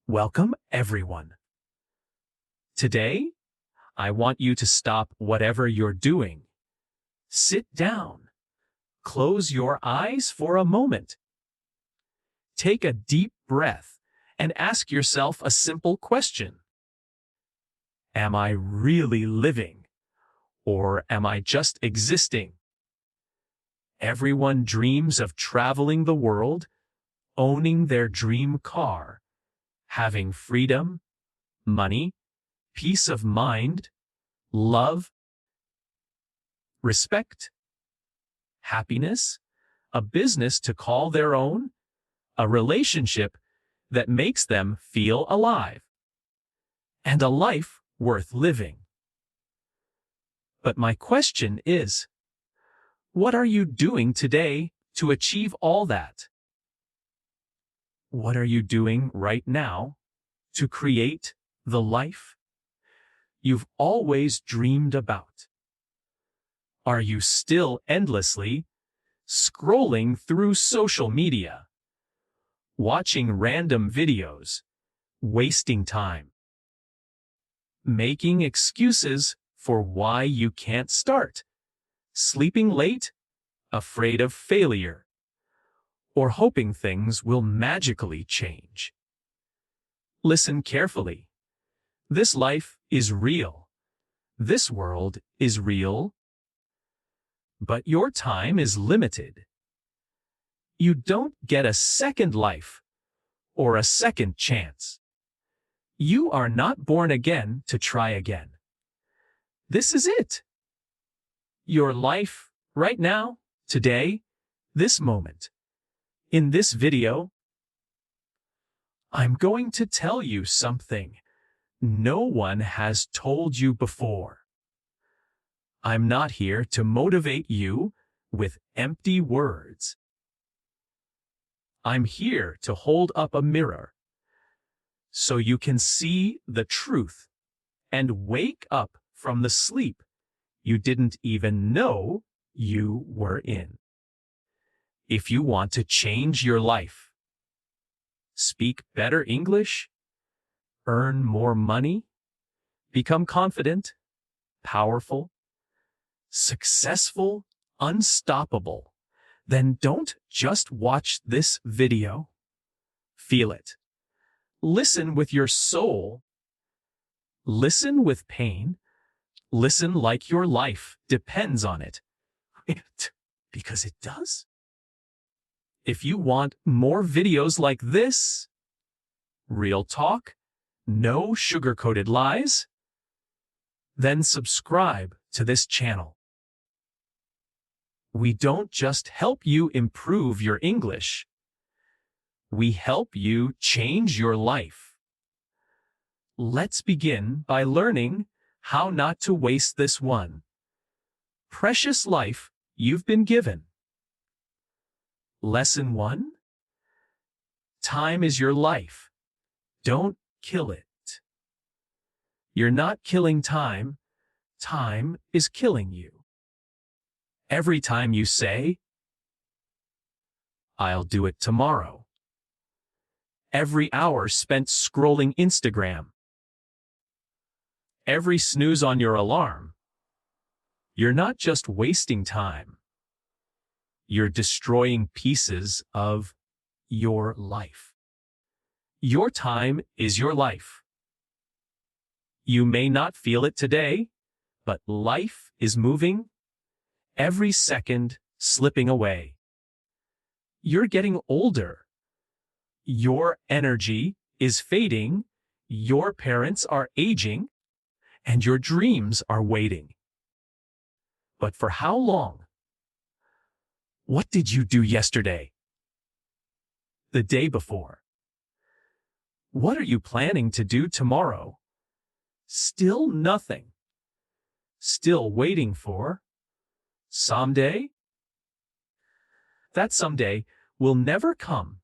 Welcome, everyone. Today, I want you to stop whatever you're doing. Sit down. Close your eyes for a moment. Take a deep breath and ask yourself a simple question. Am I really living? Or am I just existing? Everyone dreams of traveling the world, owning their dream car, having freedom, money, peace of mind, love, respect, happiness, a business to call their own, a relationship that makes them feel alive, and a life worth living. But my question is, what are you doing today to achieve all that? What are you doing right now to create the life you've always dreamed about? Are you still endlessly scrolling through social media, watching random videos, wasting time, making excuses for why you can't start, sleeping late, afraid of failure, or hoping things will magically change? Listen carefully. This life is real. This world is real. But your time is limited. You don't get a second life or a second chance. You are not born again to try again. This is it. Your life right now, today, this moment. In this video, I'm going to tell you something no one has told you before. I'm not here to motivate you with empty words. I'm here to hold up a mirror so you can see the truth and wake up from the sleep you didn't even know you were in. If you want to change your life, speak better English, earn more money, become confident, powerful, successful, unstoppable, then don't just watch this video. Feel it. Listen with your soul. Listen with pain. Listen like your life depends on it. Because it does. If you want more videos like this, real talk, no sugar-coated lies, then subscribe to this channel. We don't just help you improve your English. We help you change your life. Let's begin by learning how not to waste this one precious life you've been given. Lesson 1. Time is your life. Don't kill it. You're not killing time. Time is killing you. Every time you say, "I'll do it tomorrow." Every hour spent scrolling Instagram. Every snooze on your alarm. You're not just wasting time. You're destroying pieces of your life. Your time is your life. You may not feel it today, but life is moving, every second slipping away. You're getting older. Your energy is fading, your parents are aging, and your dreams are waiting. But for how long? What did you do yesterday? The day before? What are you planning to do tomorrow? Still nothing. Still waiting for someday? That someday will never come.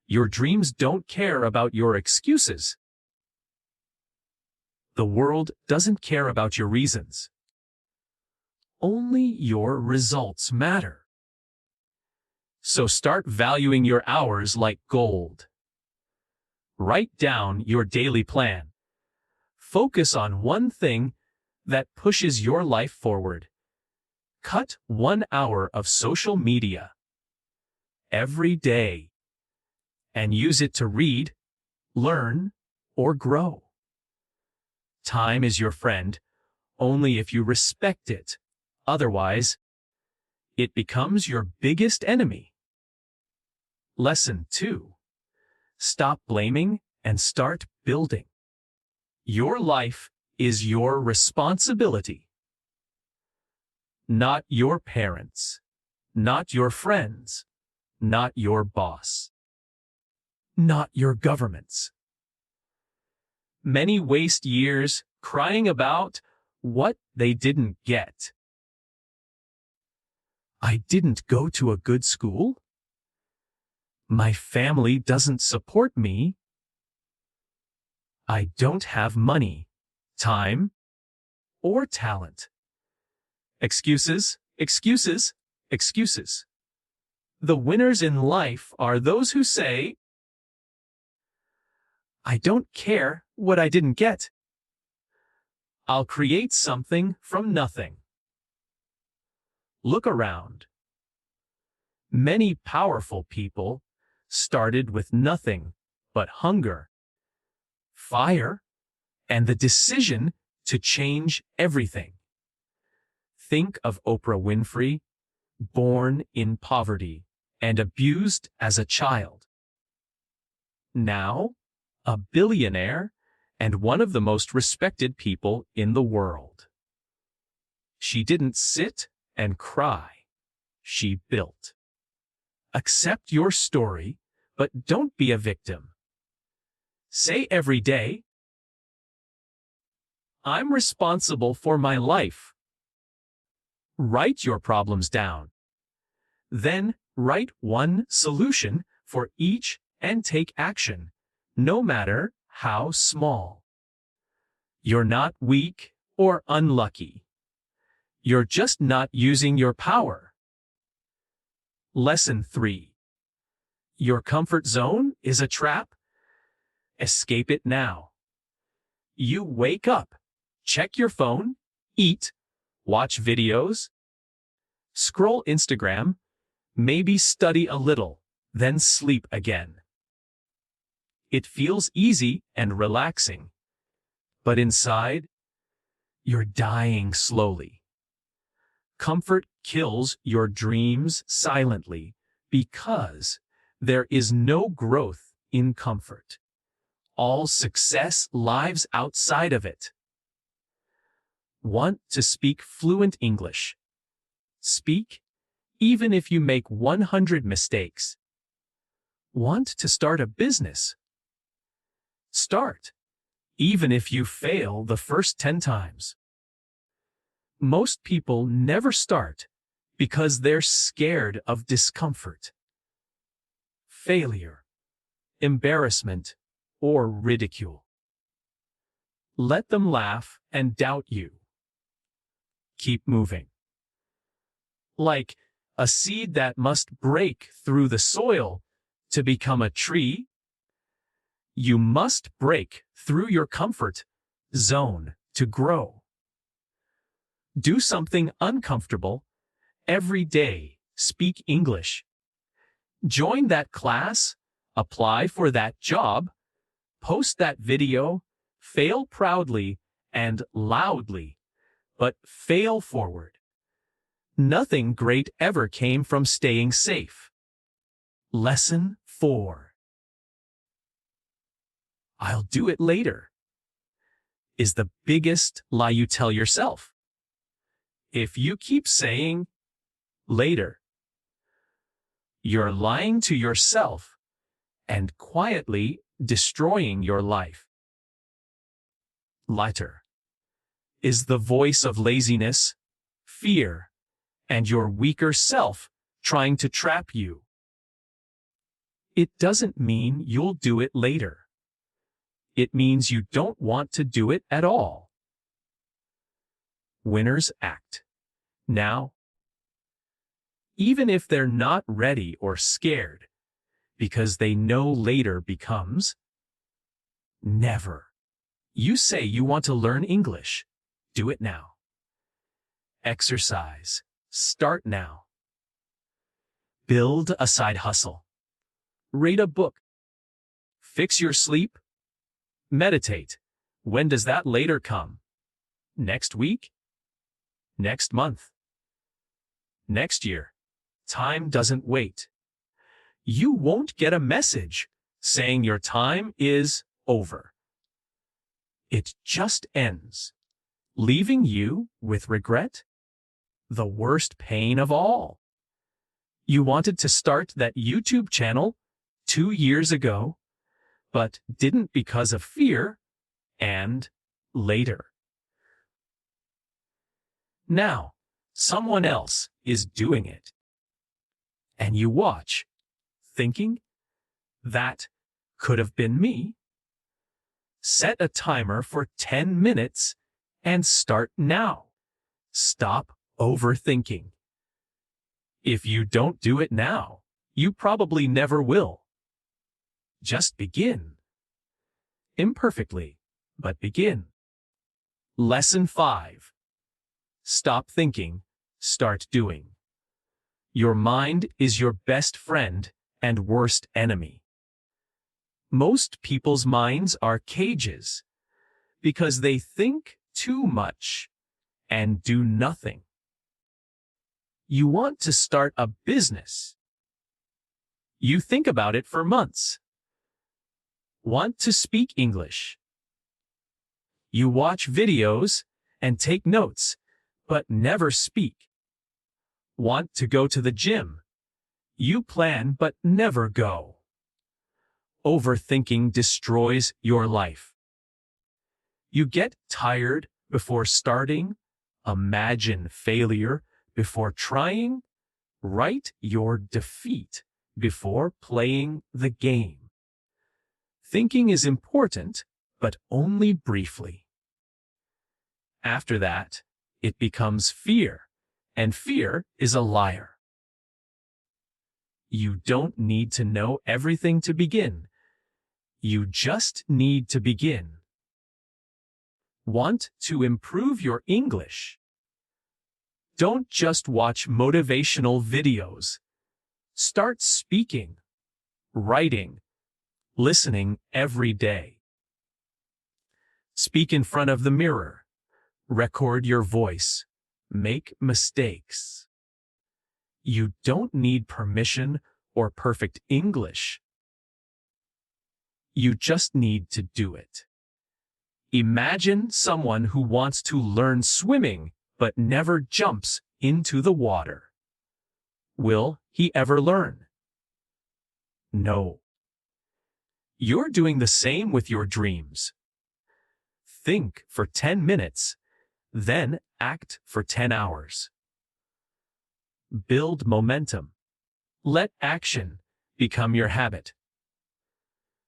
Your dreams don't care about your excuses. The world doesn't care about your reasons. Only your results matter. So start valuing your hours like gold. Write down your daily plan. Focus on one thing that pushes your life forward. Cut 1 hour of social media every day and use it to read, learn, or grow. Time is your friend only if you respect it. Otherwise, it becomes your biggest enemy. Lesson 2. Stop blaming and start building. Your life is your responsibility. Not your parents, not your friends, not your boss, not your governments. Many waste years crying about what they didn't get. I didn't go to a good school. My family doesn't support me. I don't have money, time, or talent. Excuses, excuses, excuses. The winners in life are those who say, I don't care what I didn't get. I'll create something from nothing. Look around. Many powerful people started with nothing but hunger, fire, and the decision to change everything. Think of Oprah Winfrey, born in poverty and abused as a child. Now, a billionaire and one of the most respected people in the world. She didn't sit and cry. She built. Accept your story, but don't be a victim. Say every day, I'm responsible for my life. Write your problems down. Then write one solution for each and take action, no matter how small. You're not weak or unlucky. You're just not using your power. Lesson 3. Your comfort zone is a trap. Escape it now. You wake up, check your phone, eat, watch videos, scroll Instagram, maybe study a little, then sleep again. It feels easy and relaxing, but inside, you're dying slowly. Comfort kills your dreams silently because there is no growth in comfort. All success lives outside of it. Want to speak fluent English? Speak, even if you make 100 mistakes. Want to start a business? Start, even if you fail the first 10 times. Most people never start because they're scared of discomfort, failure, embarrassment, or ridicule. Let them laugh and doubt you. Keep moving. Like a seed that must break through the soil to become a tree, you must break through your comfort zone to grow. Do something uncomfortable every day. Speak English. Join that class, apply for that job, post that video, fail proudly and loudly, but fail forward. Nothing great ever came from staying safe. Lesson 4. I'll do it later is the biggest lie you tell yourself. If you keep saying later, you're lying to yourself and quietly destroying your life. Later is the voice of laziness, fear, and your weaker self trying to trap you. It doesn't mean you'll do it later. It means you don't want to do it at all. Winners act now, even if they're not ready or scared, because they know later becomes Never. You say you want to learn English. Do it now. Exercise. Start now. Build a side hustle. Read a book. Fix your sleep. Meditate. When does that later come? Next week? Next month? Next year? Time doesn't wait. You won't get a message saying your time is over. It just ends, leaving you with regret. The worst pain of all. You wanted to start that YouTube channel 2 years ago, but didn't because of fear, and later. Now, someone else is doing it. And you watch, thinking, that could have been me. Set a timer for 10 minutes and start now. Stop overthinking. If you don't do it now, you probably never will. Just begin. Imperfectly, but begin. Lesson 5. Stop thinking, start doing. Your mind is your best friend and worst enemy. Most people's minds are cages because they think too much and do nothing. You want to start a business. You think about it for months. Want to speak English. You watch videos and take notes, but never speak. Want to go to the gym. You plan but never go. Overthinking destroys your life. You get tired before starting. Imagine failure before trying. Write your defeat before playing the game. Thinking is important, but only briefly. After that, it becomes fear, and fear is a liar. You don't need to know everything to begin. You just need to begin. Want to improve your English? Don't just watch motivational videos. Start speaking, writing, listening every day. Speak in front of the mirror. Record your voice. Make mistakes. You don't need permission or perfect English. You just need to do it. Imagine someone who wants to learn swimming but never jumps into the water. Will he ever learn? No. You're doing the same with your dreams. Think for 10 minutes, then act for 10 hours. Build momentum. Let action become your habit.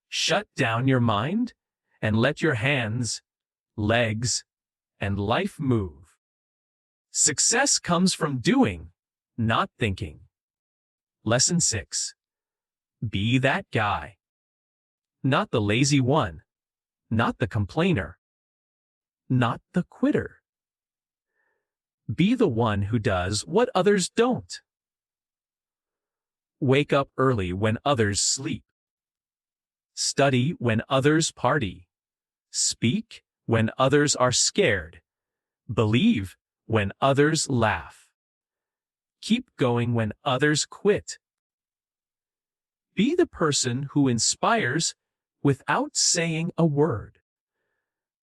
Shut down your mind and let your hands, legs, and life move. Success comes from doing, not thinking. Lesson 6. Be that guy. Not the lazy one. Not the complainer. Not the quitter. Be the one who does what others don't. Wake up early when others sleep. Study when others party. Speak when others are scared. Believe when others laugh. Keep going when others quit. Be the person who inspires without saying a word.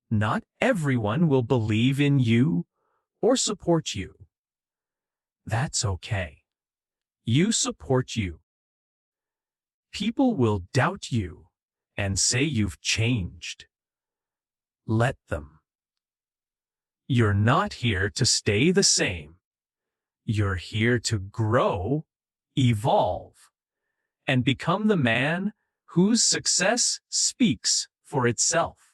Not everyone will believe in you or support you. That's okay. You support you. People will doubt you and say you've changed. Let them. You're not here to stay the same. You're here to grow, evolve, and become the man whose success speaks for itself.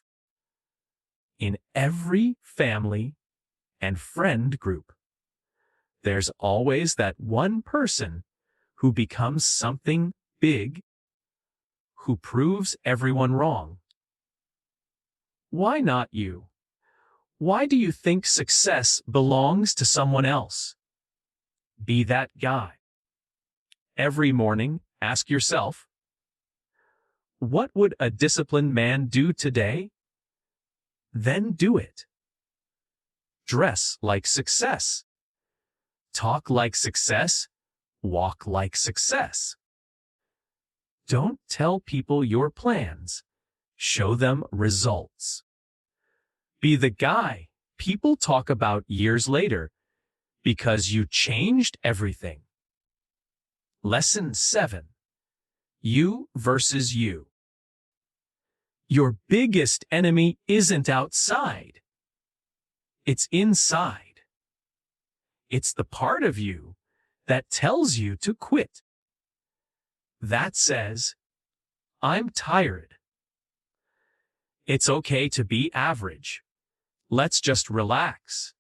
In every family and friend group, there's always that one person who becomes something big, who proves everyone wrong. Why not you? Why do you think success belongs to someone else? Be that guy. Every morning, ask yourself, what would a disciplined man do today? Then do it. Dress like success. Talk like success. Walk like success. Don't tell people your plans. Show them results. Be the guy people talk about years later because you changed everything. Lesson 7. You versus you. Your biggest enemy isn't outside. It's inside. It's the part of you that tells you to quit. That says, I'm tired. It's okay to be average. Let's just relax.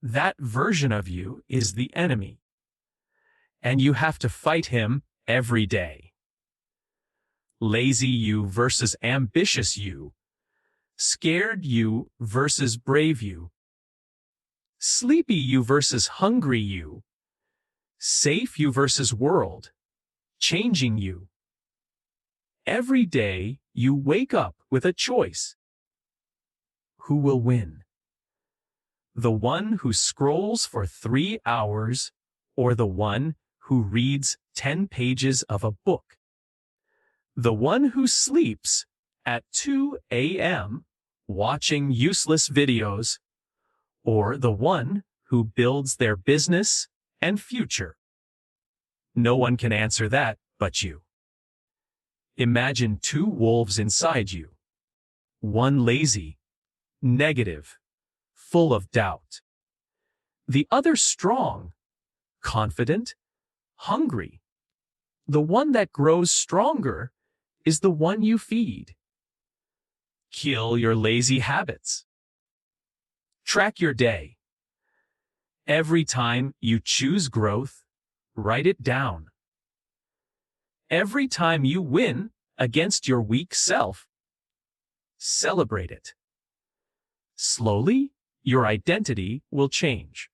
That version of you is the enemy, and you have to fight him every day. Lazy you versus ambitious you. Scared you versus brave you. Sleepy you versus hungry you. Safe you versus world changing you. Every day you wake up with a choice. Who will win? The one who scrolls for 3 hours or the one who reads 10 pages of a book? The one who sleeps at 2 a.m. watching useless videos, or the one who builds their business and future? No one can answer that but you. Imagine 2 wolves inside you. One lazy, negative, full of doubt. The other strong, confident, hungry. The one that grows stronger is the one you feed. Kill your lazy habits. Track your day. Every time you choose growth, write it down. Every time you win against your weak self, celebrate it. Slowly, your identity will change.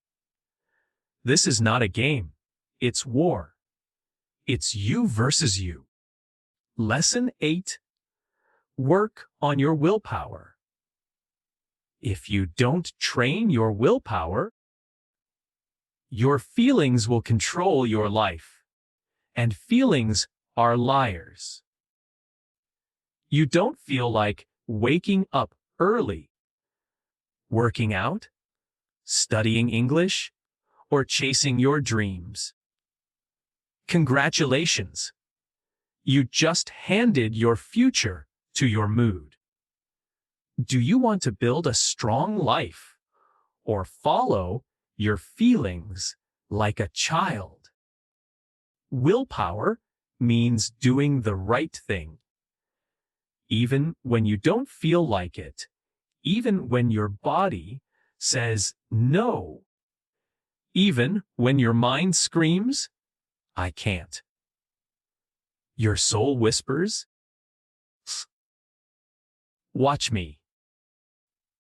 This is not a game. It's war. It's you versus you. Lesson 8. Work on your willpower. If you don't train your willpower, your feelings will control your life, and feelings are liars. You don't feel like waking up early, working out, studying English, or chasing your dreams. Congratulations! You just handed your future to your mood. Do you want to build a strong life or follow your feelings like a child? Willpower means doing the right thing. Even when you don't feel like it, even when your body says no, even when your mind screams, I can't. Your soul whispers, watch me.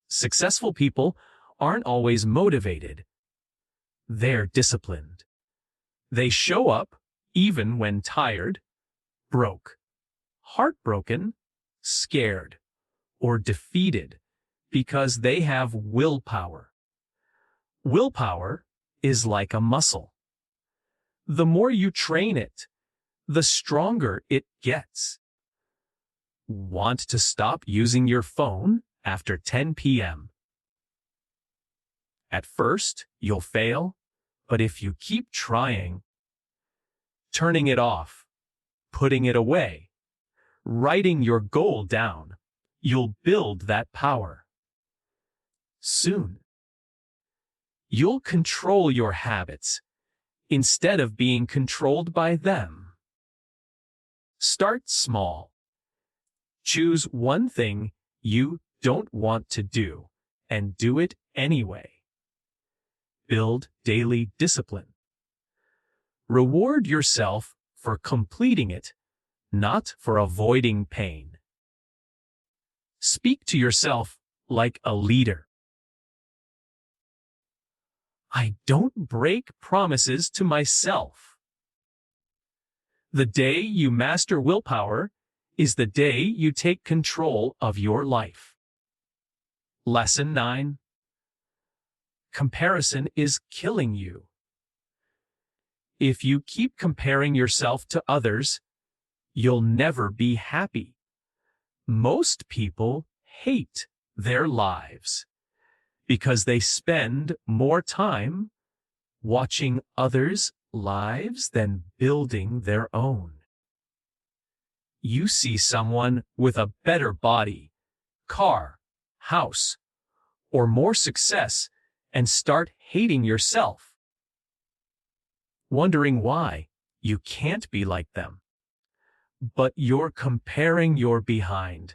Successful people aren't always motivated. They're disciplined. They show up even when tired, broke, heartbroken, scared, or defeated because they have willpower. Willpower is like a muscle. The more you train it, the stronger it gets. Want to stop using your phone after 10 p.m.? At first, you'll fail, but if you keep trying, turning it off, putting it away, writing your goal down, you'll build that power. Soon, you'll control your habits instead of being controlled by them. Start small. Choose one thing you don't want to do and do it anyway. Build daily discipline. Reward yourself for completing it, not for avoiding pain. Speak to yourself like a leader. I don't break promises to myself. The day you master willpower is the day you take control of your life. Lesson 9. Comparison is killing you. If you keep comparing yourself to others, you'll never be happy. Most people hate their lives because they spend more time watching others' lives than building their own. You see someone with a better body, car, house, or more success and start hating yourself, wondering why you can't be like them. But you're comparing your behind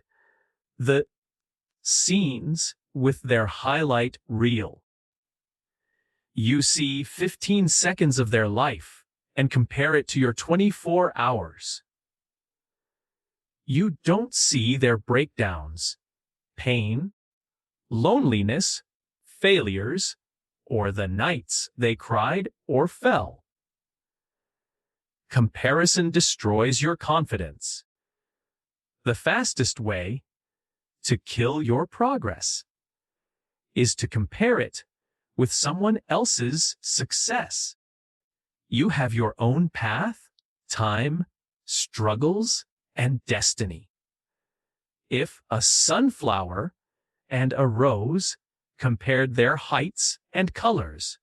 the scenes with their highlight reel. You see 15 seconds of their life and compare it to your 24 hours. You don't see their breakdowns, pain, loneliness, failures, or the nights they cried or fell. Comparison destroys your confidence. The fastest way to kill your progress is to compare it with someone else's success. You have your own path, time, struggles, and destiny. If a sunflower and a rose compared their heights and colors,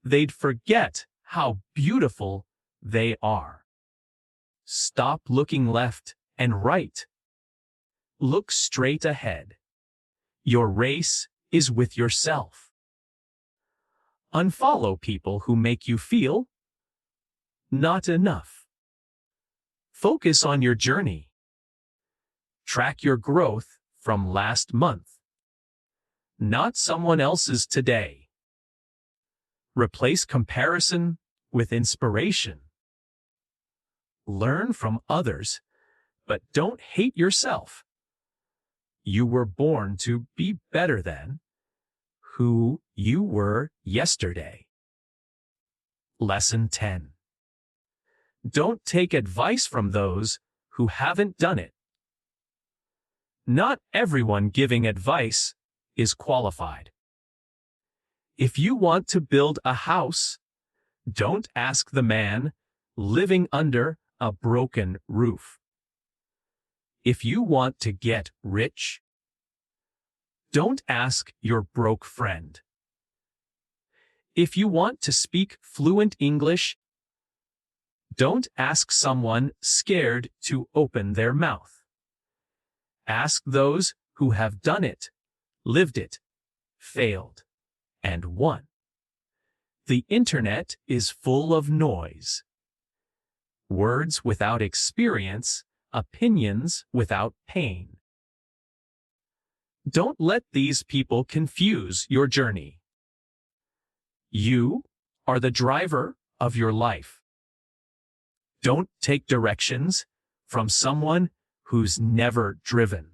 they'd forget how beautiful they are. Stop looking left and right. Look straight ahead. Your race is with yourself. Unfollow people who make you feel not enough. Focus on your journey. Track your growth from last month, not someone else's today. Replace comparison with inspiration. Learn from others, but don't hate yourself. You were born to be better than who you were yesterday. Lesson 10. Don't take advice from those who haven't done it. Not everyone giving advice is qualified. If you want to build a house, don't ask the man living under a broken roof. If you want to get rich, don't ask your broke friend. If you want to speak fluent English, don't ask someone scared to open their mouth. Ask those who have done it, lived it, failed, and won. The internet is full of noise. Words without experience, opinions without pain. Don't let these people confuse your journey. You are the driver of your life. Don't take directions from someone who's never driven.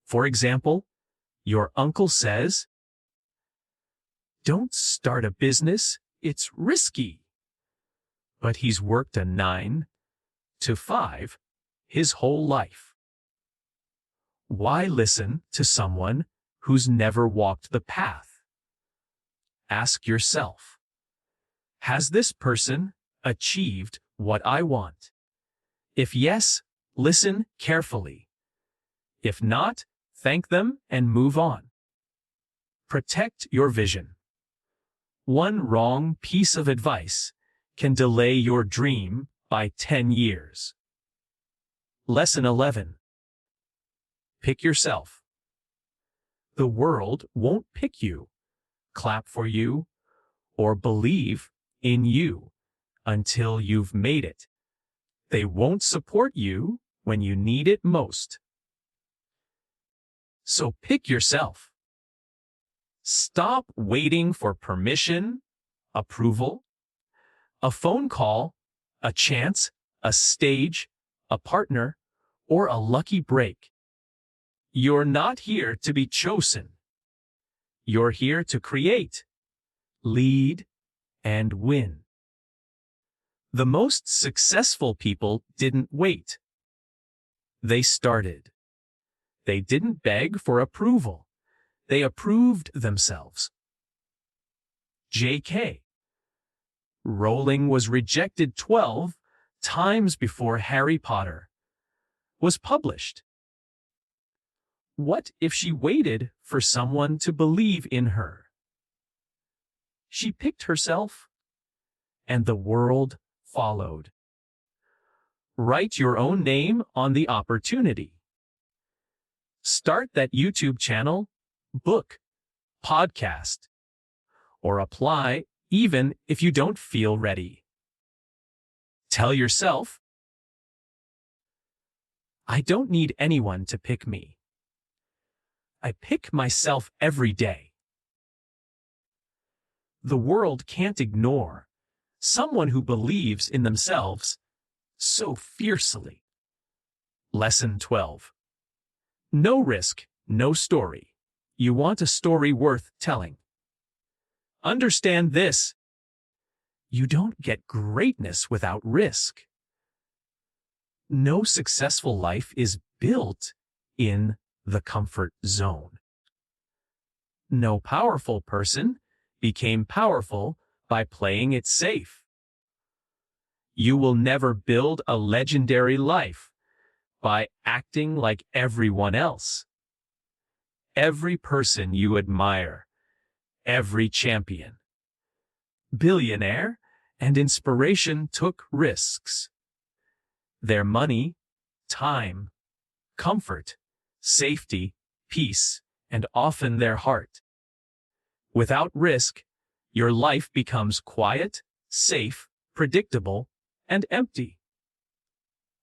For example, your uncle says, "Don't start a business, it's risky." But he's worked a 9 to 5 his whole life. Why listen to someone who's never walked the path? Ask yourself, has this person achieved what I want? If yes, listen carefully. If not, thank them and move on. Protect your vision. One wrong piece of advice can delay your dream by 10 years. Lesson 11. Pick yourself. The world won't pick you, clap for you, or believe in you until you've made it. They won't support you when you need it most. So pick yourself. Stop waiting for permission, approval, a phone call, a chance, a stage, a partner, or a lucky break. You're not here to be chosen. You're here to create, lead, and win. The most successful people didn't wait. They started. They didn't beg for approval. They approved themselves. J.K. Rowling was rejected 12 times before Harry Potter was published. What if she waited for someone to believe in her? She picked herself, and the world followed. Write your own name on the opportunity. Start that YouTube channel, book, podcast, or apply even if you don't feel ready. Tell yourself, I don't need anyone to pick me. I pick myself every day. The world can't ignore someone who believes in themselves so fiercely. Lesson 12. No risk, no story. You want a story worth telling. Understand this. You don't get greatness without risk. No successful life is built in the comfort zone. No powerful person became powerful by playing it safe. You will never build a legendary life by acting like everyone else. Every person you admire, every champion, billionaire, and inspiration took risks. Their money, time, comfort, safety, peace, and often their heart. Without risk, your life becomes quiet, safe, predictable, and empty.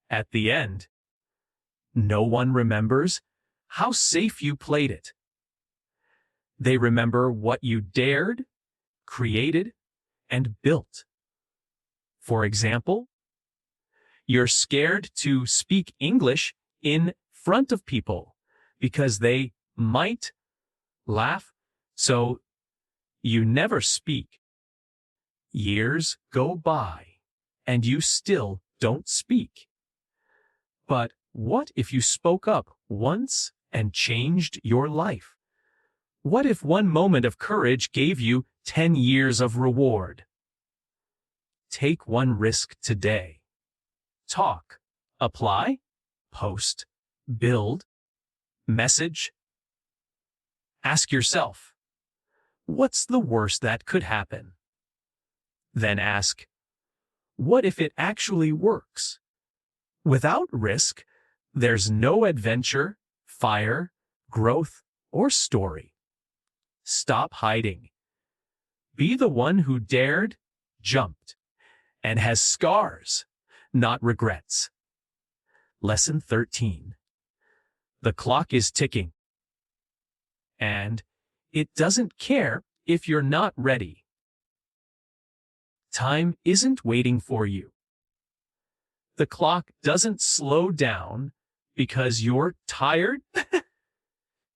At the end, no one remembers how safe you played it. They remember what you dared, created, and built. For example, you're scared to speak English in front of people because they might laugh, so you never speak. Years go by, and you still don't speak. But what if you spoke up once and changed your life? What if one moment of courage gave you 10 years of reward? Take one risk today. Talk, apply, post, build, message. Ask yourself, what's the worst that could happen? Then ask, what if it actually works? Without risk, there's no adventure, fire, growth, or story. Stop hiding. Be the one who dared, jumped, and has scars, not regrets. Lesson 13. The clock is ticking. And it doesn't care if you're not ready. Time isn't waiting for you. The clock doesn't slow down because you're tired,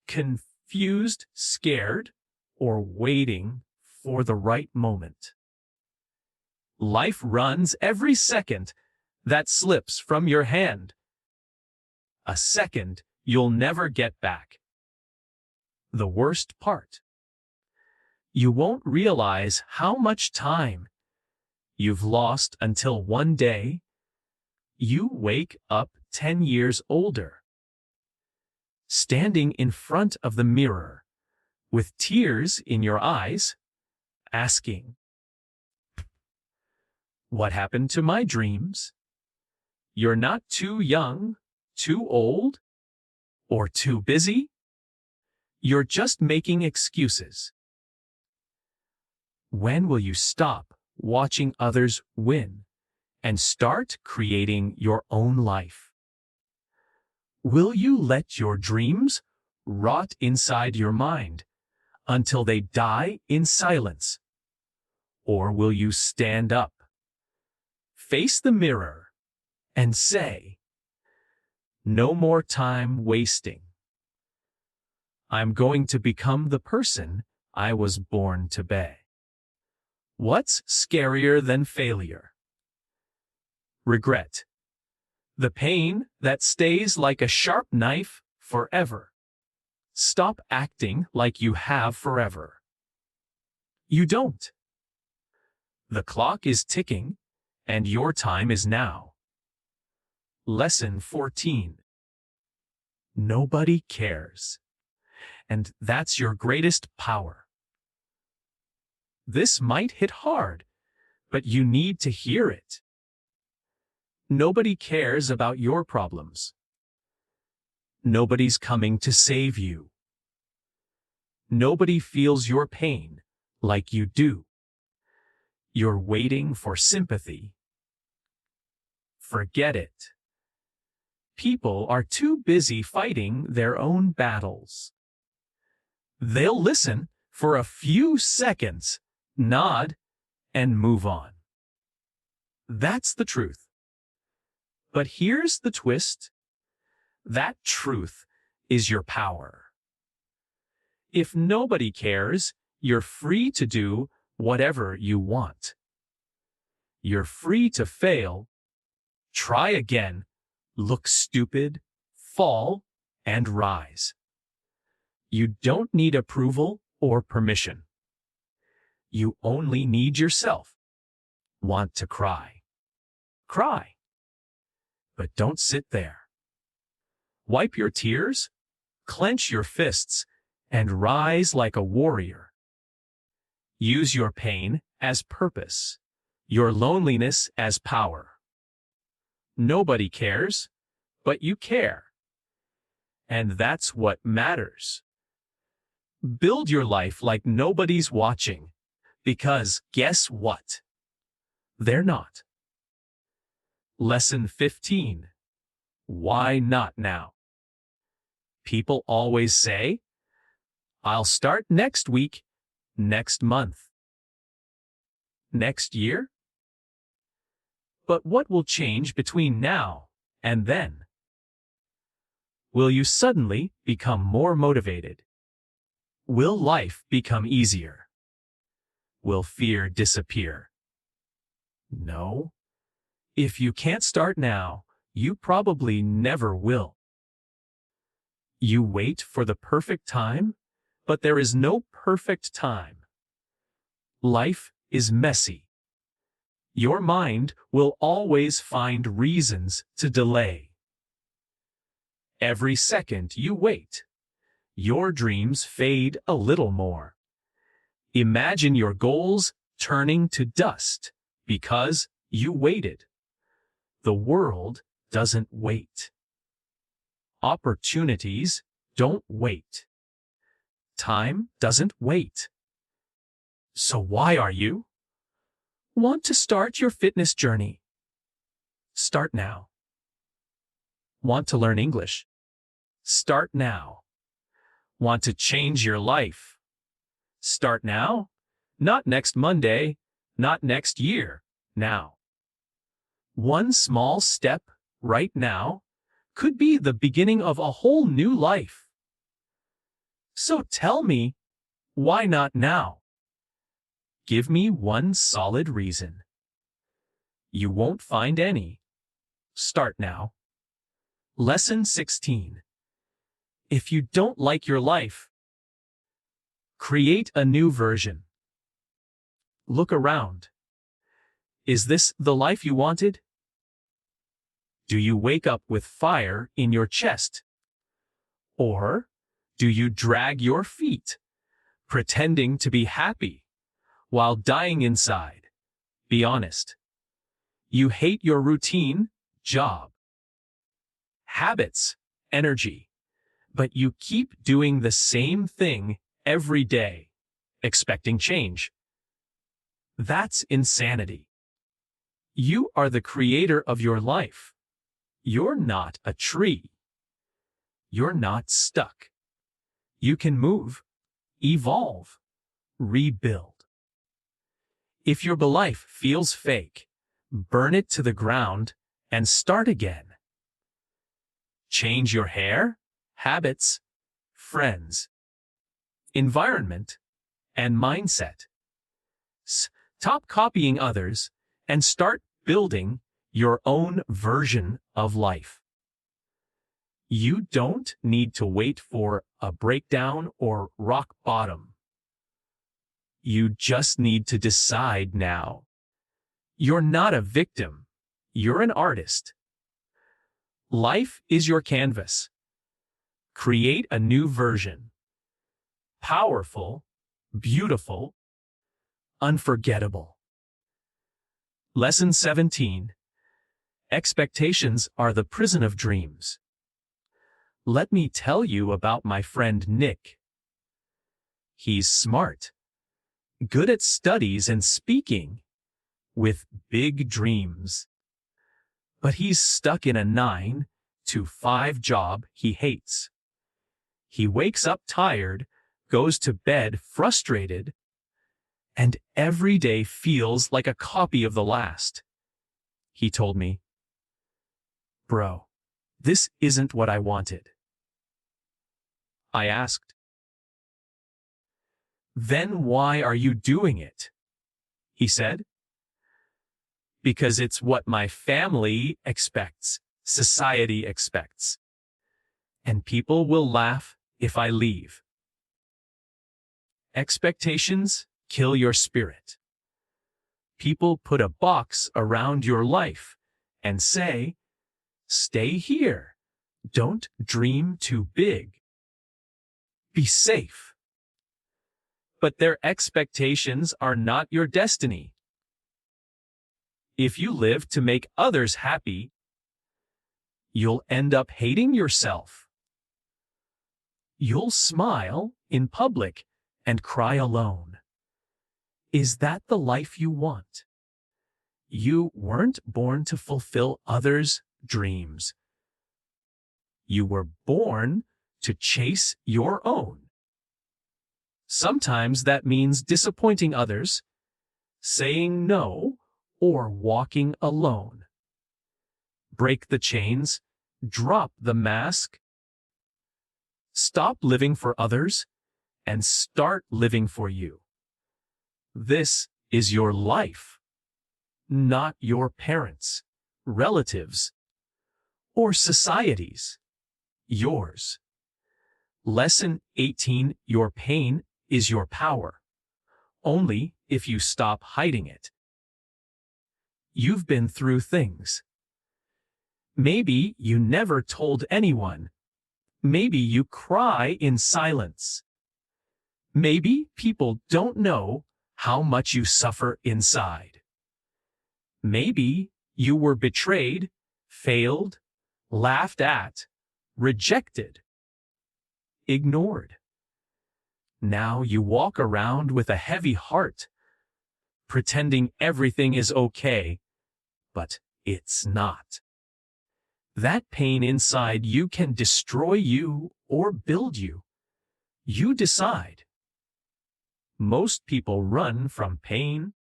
confused, scared, or waiting for the right moment. Life runs every second that slips from your hand. A second you'll never get back. The worst part, you won't realize how much time you've lost until one day you wake up 10 years older, standing in front of the mirror with tears in your eyes, asking, what happened to my dreams? You're not too young, too old, or too busy. You're just making excuses. When will you stop watching others win and start creating your own life? Will you let your dreams rot inside your mind until they die in silence? Or will you stand up, face the mirror, and say, no more time wasting. I'm going to become the person I was born to be. What's scarier than failure? Regret. The pain that stays like a sharp knife forever. Stop acting like you have forever. You don't. The clock is ticking, and your time is now. Lesson 14. Nobody cares. And that's your greatest power. This might hit hard, but you need to hear it. Nobody cares about your problems. Nobody's coming to save you. Nobody feels your pain like you do. You're waiting for sympathy. Forget it. People are too busy fighting their own battles. They'll listen for a few seconds, nod, and move on. That's the truth. But here's the twist. That truth is your power. If nobody cares, you're free to do whatever you want. You're free to fail, try again, look stupid, fall, and rise. You don't need approval or permission. You only need yourself. Want to cry? Cry. But don't sit there. Wipe your tears, clench your fists, and rise like a warrior. Use your pain as purpose, your loneliness as power. Nobody cares, but you care. And that's what matters. Build your life like nobody's watching, because guess what? They're not. Lesson 15. Why not now? People always say, I'll start next week, next month, next year. But what will change between now and then? Will you suddenly become more motivated? Will life become easier? Will fear disappear? No. If you can't start now, you probably never will. You wait for the perfect time, but there is no perfect time. Life is messy. Your mind will always find reasons to delay. Every second you wait, your dreams fade a little more. Imagine your goals turning to dust because you waited. The world doesn't wait. Opportunities don't wait. Time doesn't wait. So why are you? Want to start your fitness journey? Start now. Want to learn English? Start now. Want to change your life? Start now. Not next Monday, not next year, now. One small step right now could be the beginning of a whole new life. So tell me, why not now? Give me one solid reason. You won't find any. Start now. Lesson 16. If you don't like your life, create a new version. Look around. Is this the life you wanted? Do you wake up with fire in your chest? Or do you drag your feet, pretending to be happy, while dying inside? Be honest. You hate your routine, job, habits, energy, but you keep doing the same thing every day, expecting change. That's insanity. You are the creator of your life. You're not a tree. You're not stuck. You can move, evolve, rebuild. If your life feels fake, burn it to the ground and start again. Change your hair, habits, friends, environment, and mindset. Stop copying others and start building your own version of life. You don't need to wait for a breakdown or rock bottom. You just need to decide now. You're not a victim. You're an artist. Life is your canvas. Create a new version. Powerful, beautiful, unforgettable. Lesson 17. Expectations are the prison of dreams. Let me tell you about my friend Nick. He's smart, good at studies and speaking, with big dreams. But he's stuck in a 9-to-5 job he hates. He wakes up tired, goes to bed frustrated, and every day feels like a copy of the last. He told me, "Bro, this isn't what I wanted." I asked, "Then why are you doing it?" He said, "Because it's what my family expects, society expects, and people will laugh if I leave." Expectations kill your spirit. People put a box around your life and say, "Stay here. Don't dream too big. Be safe." But their expectations are not your destiny. If you live to make others happy, you'll end up hating yourself. You'll smile in public and cry alone. Is that the life you want? You weren't born to fulfill others' dreams. You were born to chase your own. Sometimes that means disappointing others, saying no, or walking alone. Break the chains, drop the mask. Stop living for others and start living for you. This is your life, not your parents', relatives', or society's. Yours. Lesson 18. Your pain is your power, only if you stop hiding it. You've been through things. Maybe you never told anyone. Maybe you cry in silence. Maybe people don't know how much you suffer inside. Maybe you were betrayed, failed, laughed at, rejected, ignored. Now you walk around with a heavy heart, pretending everything is okay, but it's not. That pain inside you can destroy you or build you. You decide. Most people run from pain,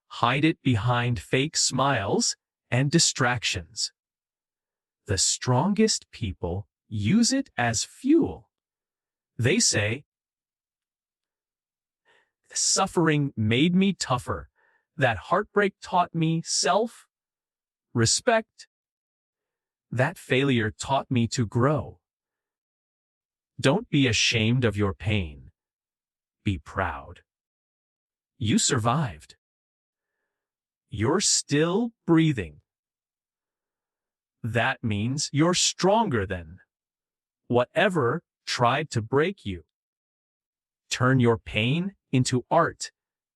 hide it behind fake smiles and distractions. The strongest people use it as fuel. They say, "Suffering made me tougher. That heartbreak taught me self-respect. That failure taught me to grow." Don't be ashamed of your pain. Be proud. You survived. You're still breathing. That means you're stronger than whatever tried to break you. Turn your pain into art,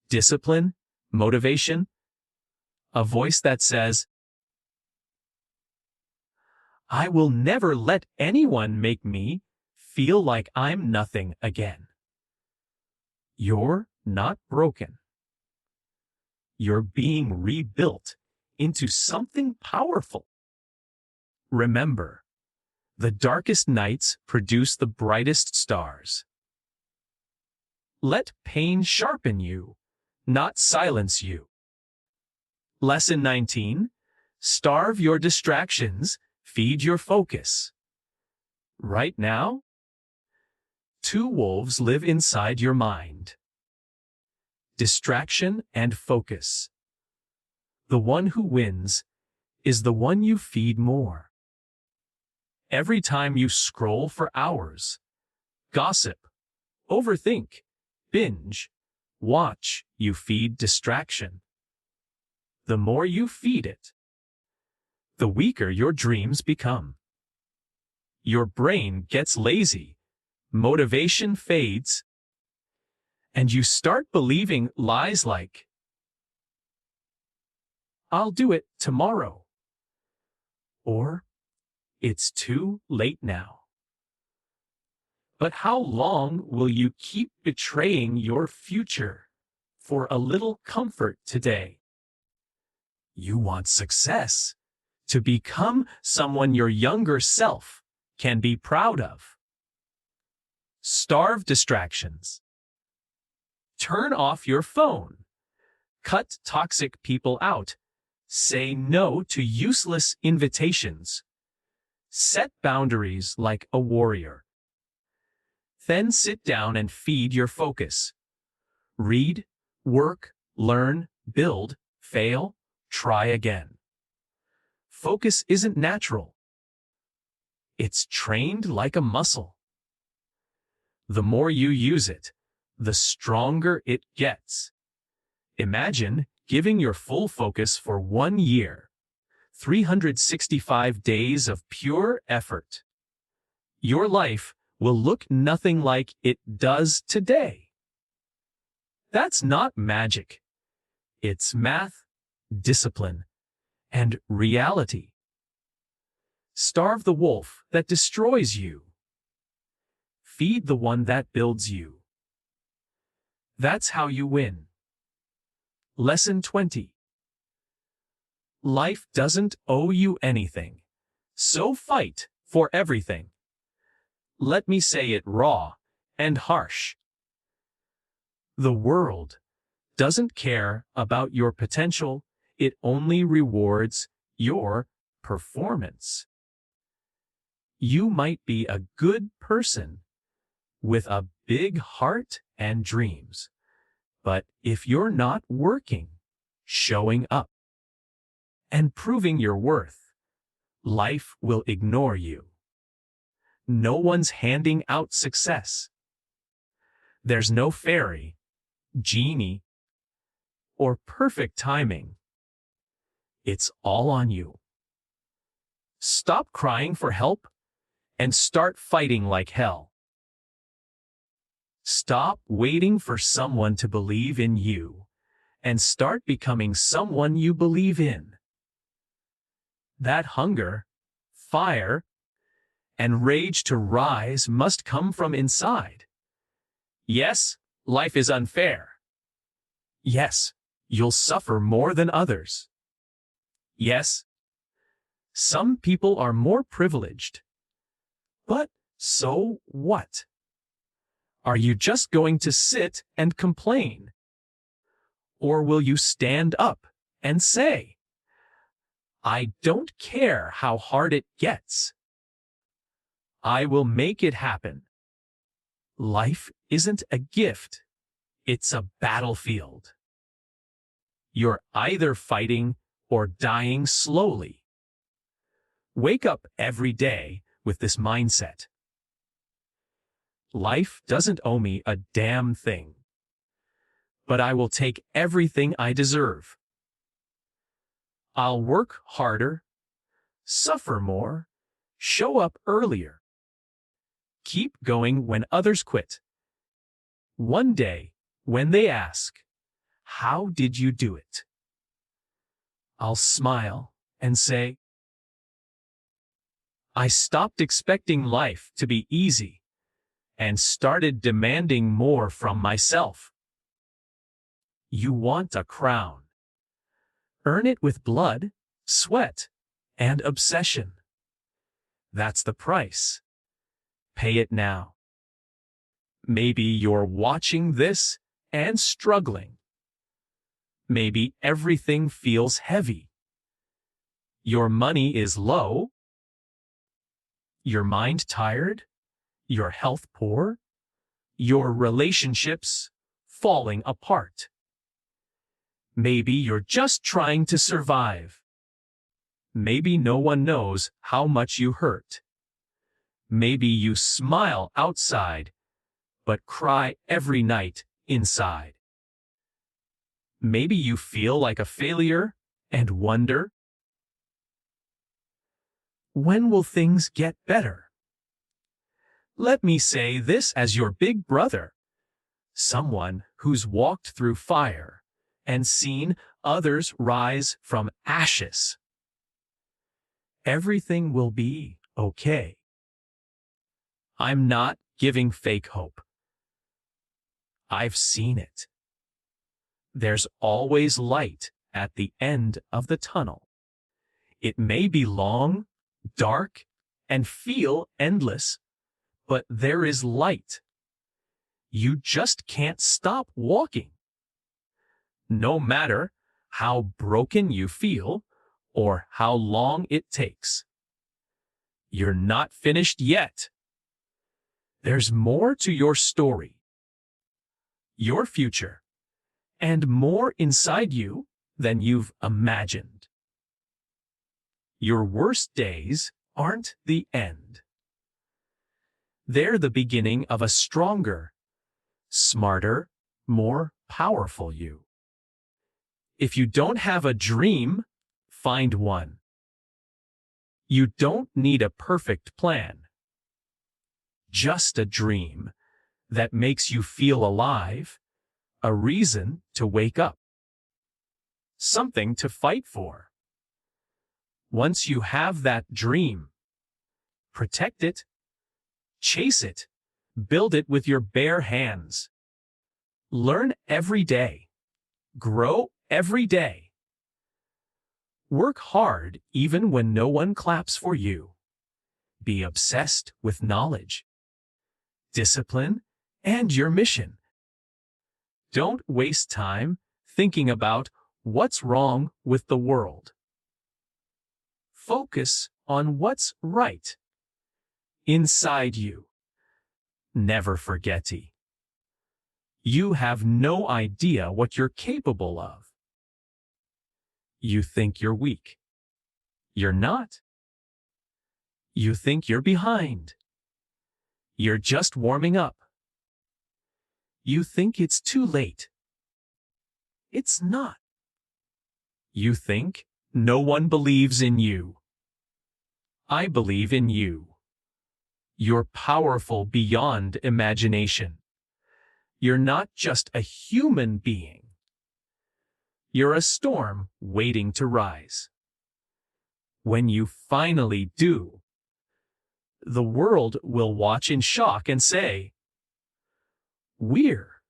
discipline, motivation, a voice that says, "I will never let anyone make me feel like I'm nothing again." You're not broken. You're being rebuilt into something powerful. Remember, the darkest nights produce the brightest stars. Let pain sharpen you, not silence you. Lesson 19. Starve your distractions, feed your focus. Right now, Two wolves live inside your mind: distraction and focus. The one who wins is the one you feed more. Every time you scroll for hours, gossip, overthink, binge, watch, you feed distraction. The more you feed it, the weaker your dreams become. Your brain gets lazy, motivation fades, and you start believing lies like, "I'll do it tomorrow," or "It's too late now." But how long will you keep betraying your future for a little comfort today? You want success, to become someone your younger self can be proud of. Starve distractions. Turn off your phone. Cut toxic people out. Say no to useless invitations. Set boundaries like a warrior. Then sit down and feed your focus. Read, work, learn, build, fail, try again. Focus isn't natural. It's trained like a muscle. The more you use it, the stronger it gets. Imagine giving your full focus for 1 year, 365 days of pure effort. Your life will look nothing like it does today. That's not magic. It's math, discipline, and reality. Starve the wolf that destroys you. Feed the one that builds you. That's how you win. Lesson 20. Life doesn't owe you anything, so fight for everything. Let me say it raw and harsh. The world doesn't care about your potential, it only rewards your performance. You might be a good person with a big heart and dreams, but if you're not working, showing up, and proving your worth, life will ignore you. No one's handing out success. There's no fairy, genie, or perfect timing. It's all on you. Stop crying for help and start fighting like hell. Stop waiting for someone to believe in you and start becoming someone you believe in. That hunger, fire, and rage to rise must come from inside. Yes, life is unfair. Yes, you'll suffer more than others. Yes, some people are more privileged. But so what? Are you just going to sit and complain? Or will you stand up and say, "I don't care how hard it gets. I will make it happen"? Life isn't a gift. It's a battlefield. You're either fighting or dying slowly. Wake up every day with this mindset. Life doesn't owe me a damn thing, but I will take everything I deserve. I'll work harder, suffer more, show up earlier. Keep going when others quit. One day, when they ask, "How did you do it?" I'll smile and say, "I stopped expecting life to be easy and started demanding more from myself." You want a crown. Earn it with blood, sweat, and obsession. That's the price. Pay it now. Maybe you're watching this and struggling. Maybe everything feels heavy. Your money is low. Your mind tired. Your health poor. your relationships falling apart. Maybe you're just trying to survive. Maybe no one knows how much you hurt. Maybe you smile outside, but cry every night inside. Maybe you feel like a failure and wonder, when will things get better? Let me say this as your big brother, someone who's walked through fire and seen others rise from ashes. Everything will be okay. I'm not giving fake hope. I've seen it. There's always light at the end of the tunnel. It may be long, dark, and feel endless, but there is light. You just can't stop walking. No matter how broken you feel or how long it takes. You're not finished yet. There's more to your story, your future, and more inside you than you've imagined. Your worst days aren't the end. They're the beginning of a stronger, smarter, more powerful you. If you don't have a dream, find one. You don't need a perfect plan. Just a dream that makes you feel alive, a reason to wake up. Something to fight for. Once you have that dream, protect it, chase it, build it with your bare hands. Learn every day. Grow every day. Work hard even when no one claps for you. Be obsessed with knowledge, discipline, and your mission. Don't waste time thinking about what's wrong with the world. Focus on what's right inside you. Never forget it. You have no idea what you're capable of. You think you're weak. You're not. You think you're behind. You're just warming up. You think it's too late. It's not. You think no one believes in you. I believe in you. You're powerful beyond imagination. You're not just a human being. You're a storm waiting to rise. When you finally do, the world will watch in shock and say, "Where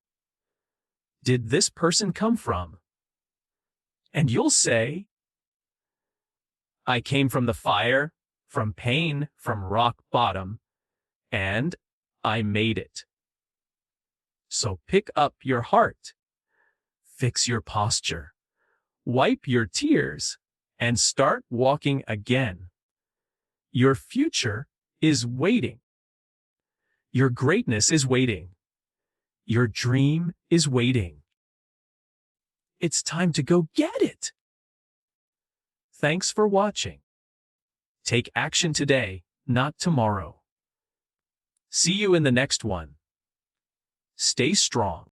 did this person come from?" And you'll say, "I came from the fire, from pain, from rock bottom, and I made it." So pick up your heart, fix your posture, wipe your tears, and start walking again. Your future is waiting. Your greatness is waiting. Your dream is waiting. It's time to go get it. Thanks for watching. Take action today, not tomorrow. See you in the next one. Stay strong.